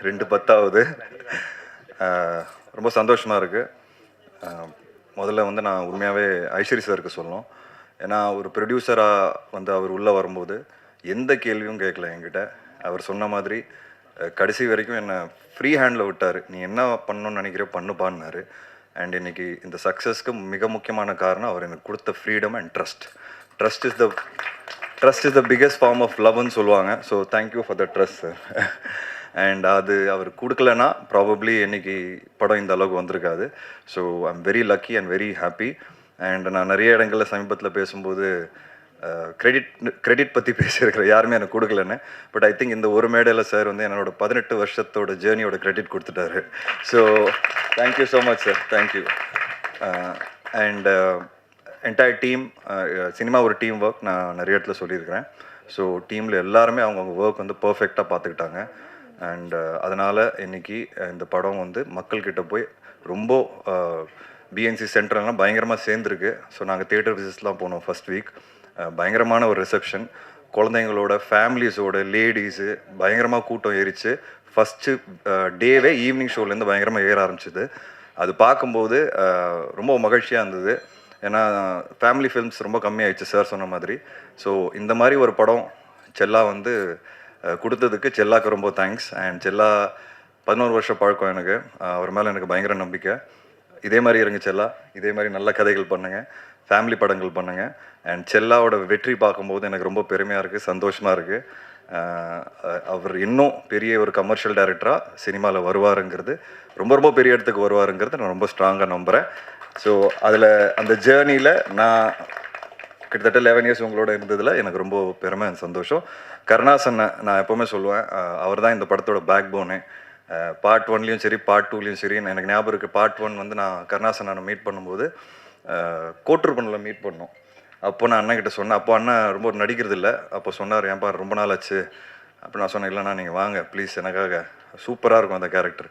2/10 ரொம்ப சந்தோஷமாக இருக்குது. முதல்ல வந்து நான் உண்மையாகவே ஐஸ்வரி சாருக்கு சொல்லணும். ஏன்னா ஒரு ப்ரொடியூசராக வந்து அவர் உள்ளே வரும்போது எந்த கேள்வியும் கேட்கல என்கிட்ட. அவர் சொன்ன மாதிரி கடைசி வரைக்கும் என்னை ஃப்ரீ ஹேண்டில் விட்டார். நீ என்ன பண்ணணும்னு நினைக்கிறியோ பண்ணுப்பான்னாரு. அண்ட் இன்னைக்கு இந்த சக்ஸஸ்க்கு மிக முக்கியமான காரணம் அவர் எனக்கு கொடுத்த freedom and trust. Trust is the biggest form of லவ்னு சொல்லுவாங்க. So thank you for the trust sir. And அது அவர் கொடுக்கலன்னா ப்ராபப்ளி இன்னைக்கு படம் இந்த அளவுக்கு வந்திருக்காது. So I'm very lucky and very happy. And நான் நிறைய இடங்களில் சமீபத்தில் பேசும்போது கிரெடிட் பற்றி பேசியிருக்கிறேன், யாருமே எனக்கு கொடுக்கலன்னு. பட் ஐ திங்க் இந்த ஒரு மேடையில் சார் வந்து என்னோட 18 வருஷத்தோட ஜேர்னியோட கிரெடிட் கொடுத்துட்டாரு. So thank you so much sir, thank you. And entire team, cinema ஒரு டீம் ஒர்க், நான் நிறைய இடத்துல சொல்லியிருக்கிறேன். ஸோ டீமில் எல்லாருமே அவங்கவுங்க ஒர்க் வந்து பர்ஃபெக்டாக பார்த்துக்கிட்டாங்க. அண்ட் அதனால் இன்றைக்கி இந்த படம் வந்து மக்கள்கிட்ட போய் ரொம்ப பிஎன்சி சென்டர்லாம் பயங்கரமாக சேர்ந்துருக்கு. ஸோ நாங்கள் தியேட்டர் விசிட்ஸ்லாம் போனோம் ஃபஸ்ட் வீக். பயங்கரமான ஒரு ரிசப்ஷன், குழந்தைங்களோட ஃபேமிலிஸோட லேடிஸு பயங்கரமாக கூட்டம் ஏறிச்சு. ஃபஸ்ட்டு டேவே ஈவினிங் ஷோலேருந்து பயங்கரமாக ஏற ஆரம்பிச்சிது. அது பார்க்கும்போது ரொம்ப மகிழ்ச்சியாக இருந்தது. ஏன்னா ஃபேமிலி ஃபிலிம்ஸ் ரொம்ப கம்மியாயிடுச்சு சார் சொன்ன மாதிரி. ஸோ இந்த மாதிரி ஒரு படம் செல்லா வந்து கொடுத்ததுக்கு செல்லாக்கு ரொம்ப தேங்க்ஸ். அண்ட் செல்லா 11 வருஷம் பழக்கம் எனக்கு. அவர் மேலே எனக்கு பயங்கர நம்பிக்கை. இதே மாதிரி இருங்க செல்லா, இதே மாதிரி நல்ல கதைகள் பண்ணுங்கள், ஃபேமிலி படங்கள் பண்ணுங்கள். அண்ட் செல்லாவோட வெற்றி பார்க்கும்போது எனக்கு ரொம்ப பெருமையாக இருக்குது, சந்தோஷமாக இருக்குது. அவர் இன்னும் பெரிய ஒரு கமர்ஷியல் டைரக்டராக சினிமாவில் வருவாருங்கிறது, ரொம்ப ரொம்ப பெரிய இடத்துக்கு வருவாருங்கிறது நான் ரொம்ப ஸ்ட்ராங்காக நம்புகிறேன். ஸோ அதில் அந்த ஜேர்னியில் நான் கிட்டத்தட்ட 11 இயர்ஸ் உங்களோட இருந்ததில் எனக்கு ரொம்ப பெருமை சந்தோஷம். கருணாசன் நான் எப்போவுமே சொல்லுவேன், அவர் தான் இந்த படத்தோட பேக் போனு. பார்ட் 1லேயும் சரி பார்ட் 2லேயும் சரி. எனக்கு ஞாபகம் இருக்குது, பார்ட் 1 வந்து நான் கருணாசன் நான் மீட் பண்ணும்போது கோட்டூர்பனில் மீட் பண்ணோம். அப்போ நான் அண்ணன்கிட்ட சொன்னேன். அப்போ அண்ணன் ரொம்ப நடிக்கிறது இல்லை. அப்போ சொன்னார், ஏன்பா ரொம்ப நாள் ஆச்சு. அப்போ நான் சொன்னேன், இல்லைண்ணா நீங்கள் வாங்க ப்ளீஸ், எனக்காக சூப்பராக இருக்கும் அந்த கேரக்டர்.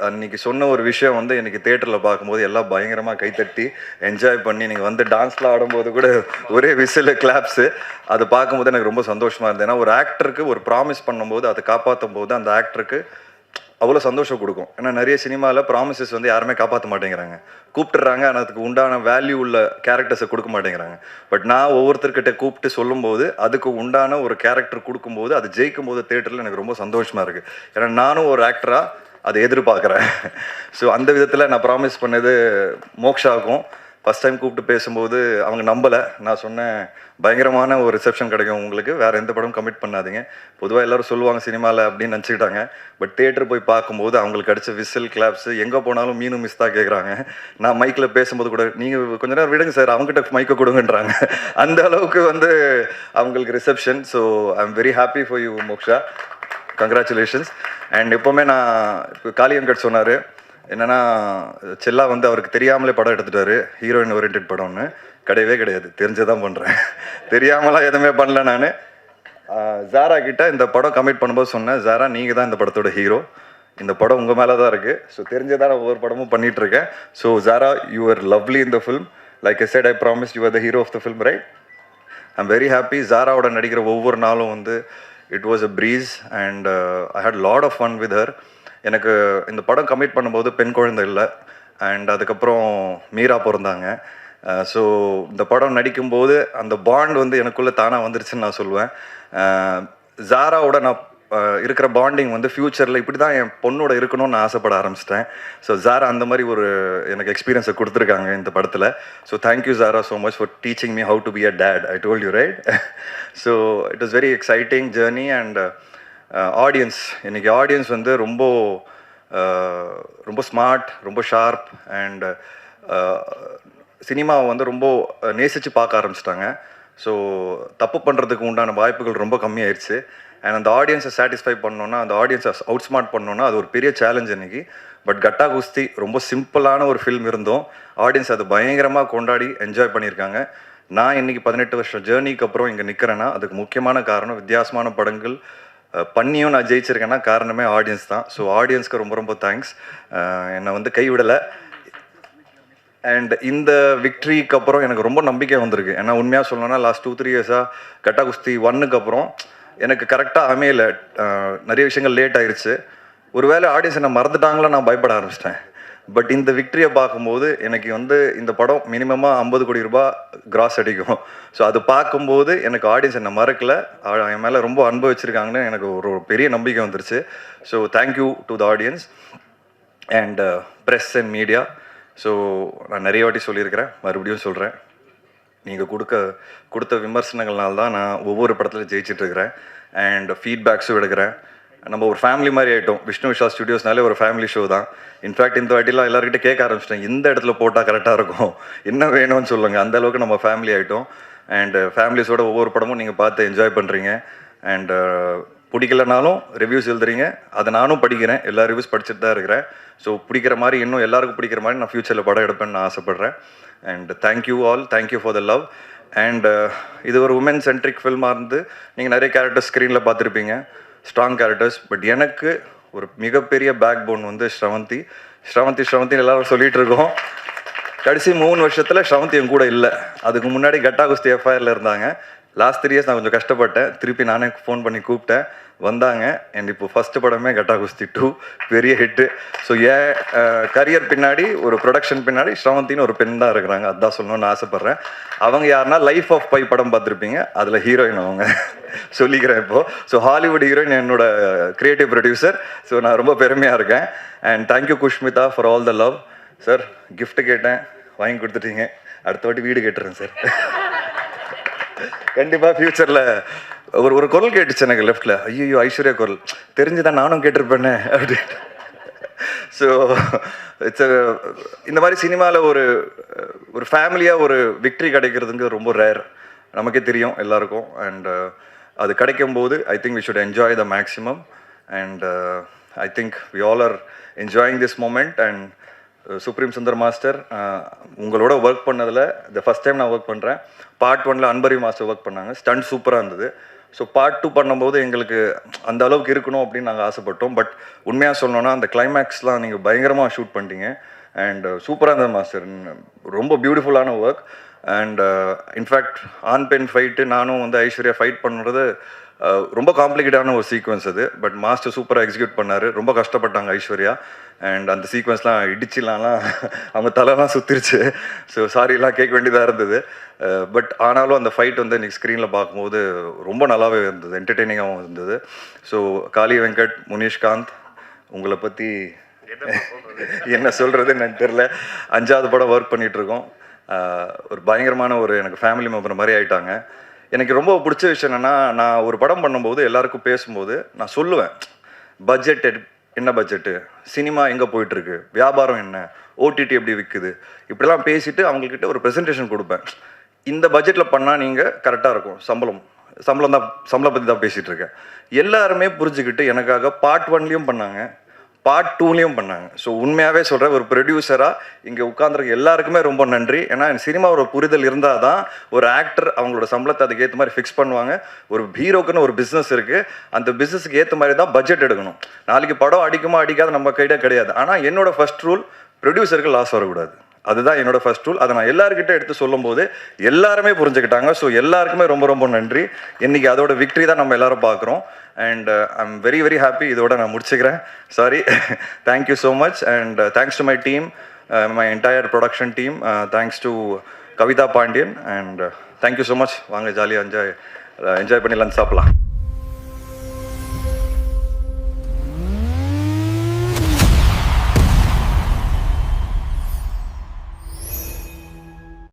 அன்னைக்கு சொன்ன ஒரு விஷயம் வந்து எனக்கு தேட்டரில் பார்க்கும்போது எல்லாம் பயங்கரமாக கைத்தட்டி என்ஜாய் பண்ணி, நீங்கள் வந்து டான்ஸ்லாம் ஆடும்போது கூட ஒரே விசில் கிளாப்ஸு, அது பார்க்கும்போது எனக்கு ரொம்ப சந்தோஷமாக இருந்தது. ஏன்னா ஒரு ஆக்டருக்கு ஒரு ப்ராமிஸ் பண்ணும்போது அதை காப்பாற்றும் போது அந்த ஆக்டருக்கு அவ்வளோ சந்தோஷம் கொடுக்கும். ஏன்னா நிறைய சினிமாவில் ப்ராமிசஸ் வந்து யாருமே காப்பாற்ற மாட்டேங்கிறாங்க, கூப்பிட்டுறாங்க, ஆனால் அதுக்கு உண்டான வேல்யூ உள்ள கேரக்டர்ஸை கொடுக்க மாட்டேங்கிறாங்க. பட் நான் ஒவ்வொருத்தர்கிட்ட கூப்பிட்டு சொல்லும்போது அதுக்கு உண்டான ஒரு கேரக்டர் கொடுக்கும்போது அது ஜெயிக்கும் போது தேட்டரில் எனக்கு ரொம்ப சந்தோஷமாக இருக்குது. ஏன்னா நானும் ஒரு ஆக்டராக அதை எதிர்பார்க்குறேன். ஸோ அந்த விதத்தில் நான் ப்ராமிஸ் பண்ணது மோக்ஷாவுக்கும் ஃபஸ்ட் டைம் கூப்பிட்டு பேசும்போது அவங்க நம்பலை. நான் சொன்னேன், பயங்கரமான ஒரு ரிசப்ஷன் கிடைக்கும் உங்களுக்கு, வேறு எந்த படம் கமிட் பண்ணாதீங்க. பொதுவாக எல்லோரும் சொல்லுவாங்க சினிமாவில் அப்படின்னு நினச்சிக்கிட்டாங்க. பட் தேட்டர் போய் பார்க்கும்போது அவங்களுக்கு கிடைச்ச விசில் கிளாப்ஸு, எங்கே போனாலும் மீனும் மிஸ் தான் கேட்குறாங்க. நான் மைக்கில் பேசும்போது கூட, நீங்கள் கொஞ்ச நேரம் விடுங்க சார், அவங்ககிட்ட மைக்கை கொடுங்கன்றாங்க. அந்த அளவுக்கு வந்து அவங்களுக்கு reception. So I am very happy for you moksha, congratulations. And எப்போவுமே நான் இப்போ காளியங்கட் சொன்னார் என்னென்னா, செல்லா வந்து அவருக்கு தெரியாமலே படம் எடுத்துட்டாரு, ஹீரோயின் ஓரியன்ட் படம்னு. கிடையவே கிடையாது, தெரிஞ்சதான் பண்ணுறேன், தெரியாமலாம் எதுவுமே பண்ணல. நான் ஜாரா கிட்ட இந்த படம் கமிட் பண்ணும்போது சொன்னேன், ஜாரா நீங்கள் தான் இந்த படத்தோட ஹீரோ, இந்த படம் உங்கள் மேலே தான் இருக்குது. ஸோ தெரிஞ்சதான் ஒவ்வொரு படமும் பண்ணிகிட்ருக்கேன். So Zara, you are lovely in the film. Like I said, I promise you are the hero of the film, right? I am very happy. ஜாராவோட நடிக்கிற ஒவ்வொரு நாளும் வந்து it was a breeze and I had lot of fun with her. எனக்கு இந்த படம் commit பண்ணும்போது பெண் குழந்தை இல்லை. அண்ட் அதுக்கப்புறம் மீரா பிறந்தாங்க. ஸோ இந்த படம் நடிக்கும்போது அந்த பாண்ட் வந்து எனக்குள்ளே தானாக வந்துருச்சுன்னு நான் சொல்லுவேன். ஜாராவோட நான் இருக்கிற பாண்டிங் வந்து ஃப்யூச்சரில் இப்படி தான் என் பொண்ணோட இருக்கணும்னு நான் ஆசைப்பட ஆரம்பிச்சிட்டேன். ஸோ ஜாரா அந்த மாதிரி ஒரு எனக்கு எக்ஸ்பீரியன்ஸை கொடுத்துருக்காங்க இந்த படத்தில். So thank you Zara so much for teaching me how to be a date. I told you, right? So it was very exciting journey. And audience, இன்றைக்கி ஆடியன்ஸ் வந்து ரொம்ப ரொம்ப ஸ்மார்ட், ரொம்ப ஷார்ப். அண்ட் சினிமாவை வந்து ரொம்ப நேசித்து பார்க்க ஆரம்பிச்சிட்டாங்க. ஸோ தப்பு பண்ணுறதுக்கு உண்டான வாய்ப்புகள் ரொம்ப கம்மியாயிடுச்சு. அண்ட் அந்த ஆடியன்ஸை சாட்டிஸ்ஃபை பண்ணோன்னா, அந்த ஆடியன்ஸை அவுட் ஸ்மார்ட் பண்ணோன்னா அது ஒரு பெரிய சேலஞ்ச் இன்றைக்கி. பட் கட்டா குஸ்தி ரொம்ப சிம்பிளான ஒரு ஃபில்ம் இருந்தோம், ஆடியன்ஸ் அது பயங்கரமாக கொண்டாடி என்ஜாய் பண்ணியிருக்காங்க. நான் இன்றைக்கி 18 வருஷம் ஜேர்னிக்கு அப்புறம் இங்கே நிற்கிறேன்னா அதுக்கு முக்கியமான காரணம், வித்தியாசமான படங்கள் பண்ணியும் நான் ஜெயிச்சிருக்கேன்னா காரணமே ஆடியன்ஸ் தான். ஸோ ஆடியன்ஸ்க்கு ரொம்ப ரொம்ப தேங்க்ஸ், என்னை வந்து கைவிடலை. அண்ட் இந்த விக்ட்ரிக்கு அப்புறம் எனக்கு ரொம்ப நம்பிக்கை வந்திருக்கு. ஏன்னா உண்மையாக சொல்லணும்னா லாஸ்ட் 2-3 இயர்ஸாக கட்டா குஸ்தி 1க்கு அப்புறம் எனக்கு கரெக்டாக அமையலை, நிறைய விஷயங்கள் லேட் ஆயிடுச்சு. ஒருவேளை ஆடியன்ஸ் என்ன மறந்துட்டாங்களா நான் பயப்பட ஆரம்பிச்சிட்டேன். பட் இந்த விக்டரியை பார்க்கும்போது எனக்கு வந்து இந்த படம் மினிமமாக 50 கோடி ரூபாய் கிராஸ் அடிக்கும். ஸோ அது பார்க்கும்போது எனக்கு ஆடியன்ஸ் என்னை மறக்கலை, என் மேலே ரொம்ப அன்பு வச்சுருக்காங்கன்னு எனக்கு ஒரு பெரிய நம்பிக்கை வந்துருச்சு. So thank you to the audience and press and media. So நான் நிறைய வாட்டி சொல்லியிருக்கிறேன், மறுபடியும் சொல்கிறேன், நீங்கள் கொடுத்த விமர்சனங்கள்னால தான் நான் ஒவ்வொரு படத்துலையும் ஜெயிச்சிட்ருக்கிறேன் அண்ட் ஃபீட்பேக்ஸும் எடுக்கிறேன். நம்ம ஒரு ஃபேமிலி மாதிரி ஆகிட்டோம். விஷ்ணு விஷால் ஸ்டுடியோஸ்னாலே ஒரு ஃபேமிலி ஷோ தான். இன்ஃபேக்ட் இந்த வாட்டிலாம் எல்லாருக்கிட்ட கேட்க ஆரம்பிச்சிட்டேன், இந்த இடத்துல போட்டால் கரெக்டாக இருக்கும், என்ன வேணும்னு சொல்லுங்கள். அந்த அளவுக்கு நம்ம ஃபேமிலி ஆகிட்டோம் அண்ட் ஃபேமிலிஸோட ஒவ்வொரு படமும் நீங்கள் பார்த்து என்ஜாய் பண்ணுறீங்க அண்ட் பிடிக்கலனாலும் ரிவ்யூஸ் எழுதுறீங்க, அதை நானும் படிக்கிறேன், எல்லா ரிவ்யூஸ் படிச்சுட்டு தான் இருக்கிறேன். ஸோ பிடிக்கிற மாதிரி இன்னும் எல்லாருக்கும் பிடிக்கிற மாதிரி நான் ஃப்யூச்சரில் படம் எடுப்பேன்னு நான் ஆசைப்பட்றேன். And thank you all, thank you for the love. And இது ஒரு உமன் சென்ட்ரிக் ஃபில்மாக இருந்து நீங்கள் நிறைய கேரக்டர்ஸ் ஸ்க்ரீனில் பார்த்துருப்பீங்க, ஸ்ட்ராங் கேரக்டர்ஸ். பட் எனக்கு ஒரு மிகப்பெரிய பேக் போன் வந்து ஸ்ரவந்தி எல்லாரும் சொல்லிகிட்டு இருக்கோம். கடைசி 3 வருஷத்தில் ஸ்ரவந்தி என் கூட இல்லை. அதுக்கு முன்னாடி கட்டா குஸ்தி எஃப்ஐஆரில் இருந்தாங்க. லாஸ்ட் 3 இயர்ஸ் நான் கொஞ்சம் கஷ்டப்பட்டேன், திருப்பி நானே ஃபோன் பண்ணி கூப்பிட்டேன், வந்தாங்க. அண்ட் இப்போ ஃபஸ்ட்டு படமே கட்டா குஸ்தி 2 பெரிய ஹிட்டு. ஸோ என் கரியர் பின்னாடி ஒரு ப்ரொடக்ஷன் பின்னாடி ஸ்ரவந்தின்னு ஒரு பெண் தான் இருக்கிறாங்க, அதுதான் சொல்லணும்னு ஆசைப்பட்றேன். அவங்க யாருன்னா லைஃப் ஆஃப் பை படம் பார்த்துருப்பீங்க, அதில் ஹீரோயின் அவங்க சொல்லிக்கிறேன் இப்போது. ஸோ ஹாலிவுட் ஹீரோயின் என்னோட கிரியேட்டிவ் ப்ரொடியூசர். ஸோ நான் ரொம்ப பெருமையாக இருக்கேன். And thank you Kushmita for all the love. Sir gift கேட்டேன், வாங்கி கொடுத்துட்டீங்க, அடுத்த வாட்டி வீடு கேட்டுறேன் சார். கண்டிப்பாக ஃப்யூச்சரில் ஒரு குரல் கேட்டுச்சு எனக்கு லெஃப்டில், ஐயோ ஐஸ்வர்யா குரல் தெரிஞ்சுதான் நானும் கேட்டிருப்பேனே அப்படின்னு. ஸோ இட்ஸ் இந்த மாதிரி சினிமாவில் ஒரு ஃபேமிலியாக ஒரு விக்ட்ரி கிடைக்கிறதுங்க ரொம்ப ரேர், நமக்கே தெரியும் எல்லாருக்கும். அண்ட் அது கிடைக்கும்போது I think we should enjoy the maximum. And I think we all are enjoying this moment. And supreme Sundar master உங்களோட ஒர்க் பண்ணதில் இந்த ஃபஸ்ட் டைம் நான் ஒர்க் பண்ணுறேன். பார்ட் 1ல் அன்பரி மாஸ்டர் ஒர்க் பண்ணாங்க, ஸ்டண்ட் சூப்பராக இருந்தது. ஸோ பார்ட் 2 பண்ணும்போது எங்களுக்கு அந்த அளவுக்கு இருக்கணும் அப்படின்னு நாங்கள் ஆசைப்பட்டோம். பட் உண்மையாக சொல்லணும்னா அந்த கிளைமேக்ஸ்லாம் நீங்கள் பயங்கரமாக ஷூட் பண்ணிட்டீங்க அண்ட் சூப்பராக இருந்தது மாஸ்டர், ரொம்ப பியூட்டிஃபுல்லான ஒர்க். அண்ட் இன்ஃபேக்ட் ஆன் பென் ஃபைட்டு நானும் வந்து ஐஸ்வர்யா ஃபைட் பண்ணுறது ரொம்ப காம்ப்ளிகேட்டான ஒரு சீக்வன்ஸ் அது. பட் மாஸ்டர் சூப்பராக எக்ஸிக்யூட் பண்ணார், ரொம்ப கஷ்டப்பட்டாங்க ஐஸ்வர்யா. அண்ட் அந்த சீக்வன்ஸ்லாம் இடிச்சிலாம் அவங்க தலைலாம் சுற்றிருச்சு. ஸோ சாரிலாம் கேட்க வேண்டியதாக இருந்தது. பட் ஆனாலும் அந்த ஃபைட் வந்து இன்றைக்கி ஸ்க்ரீனில் பார்க்கும்போது ரொம்ப நல்லாவே இருந்தது, என்டர்டெய்னிங்காகவும் இருந்தது. ஸோ காளி வெங்கட், முனிஷ்காந்த், உங்களை பற்றி என்ன சொல்கிறதுன்னு எனக்கு தெரில. 5வது படம் ஒர்க் பண்ணிகிட்ருக்கோம். ஒரு பயங்கரமான எனக்கு ஃபேமிலி மெம்பர் மாதிரி ஆகிட்டாங்க. எனக்கு ரொம்ப பிடிச்ச விஷயம் என்னென்னா, நான் ஒரு படம் பண்ணும்போது எல்லாருக்கும் பேசும்போது நான் சொல்லுவேன், பட்ஜெட் என்ன பட்ஜெட்டு, சினிமா எங்கே போயிட்டுருக்கு, வியாபாரம் என்ன, ஓடிடி எப்படி விற்குது, இப்படிலாம் பேசிவிட்டு அவங்கக்கிட்ட ஒரு ப்ரெசன்டேஷன் கொடுப்பேன். இந்த பட்ஜெட்டில் பண்ணால் நீங்கள் கரெக்டாக இருக்கும், சம்பளம் பற்றி தான் பேசிகிட்டு இருக்கேன். எல்லாருமே புரிஞ்சுக்கிட்டு எனக்காக பார்ட் 1லேயும் பண்ணாங்க, பார்ட் 2லேயும் பண்ணாங்க. ஸோ உண்மையாகவே சொல்கிறேன், ஒரு ப்ரொடியூசராக இங்கே உட்காந்துருக்க எல்லாருக்குமே ரொம்ப நன்றி. ஏன்னா சினிமாவோட புரிதல் இருந்தால் தான் ஒரு ஆக்டர் அவங்களோட சம்பளத்தை அதுக்கு ஏற்ற மாதிரி ஃபிக்ஸ் பண்ணுவாங்க. ஒரு ஹீரோக்குன்னு ஒரு பிஸ்னஸ் இருக்குது, அந்த பிஸ்னஸுக்கு ஏற்ற மாதிரி தான் பட்ஜெட் எடுக்கணும். நாளைக்கு படம் அடிக்குமா அடிக்காத நம்ம கையில கிடையாது. ஆனால் என்னோட ஃபர்ஸ்ட் ரூல், ப்ரொடியூசருக்கு லாஸ் வரக்கூடாது, அதுதான் என்னோட ஃபர்ஸ்ட் ரூல். அதை நான் எல்லாருக்கிட்ட எடுத்து சொல்லும்போது எல்லாருமே புரிஞ்சுக்கிட்டாங்க. ஸோ எல்லாருக்குமே ரொம்ப ரொம்ப நன்றி. இன்றைக்கி அதோட விக்ட்ரி தான் நம்ம எல்லாரும் பார்க்குறோம். And I'm very very happy. இதோட நான் முடிச்சுக்கிறேன். Sorry, thank you so much. And thanks to my team, my entire production team. Thanks to Kavitha Pandian. And thank you so much. வாங்க ஜாலியாக என்ஜாய் பண்ணி லஞ்ச் சாப்பிடலாம்.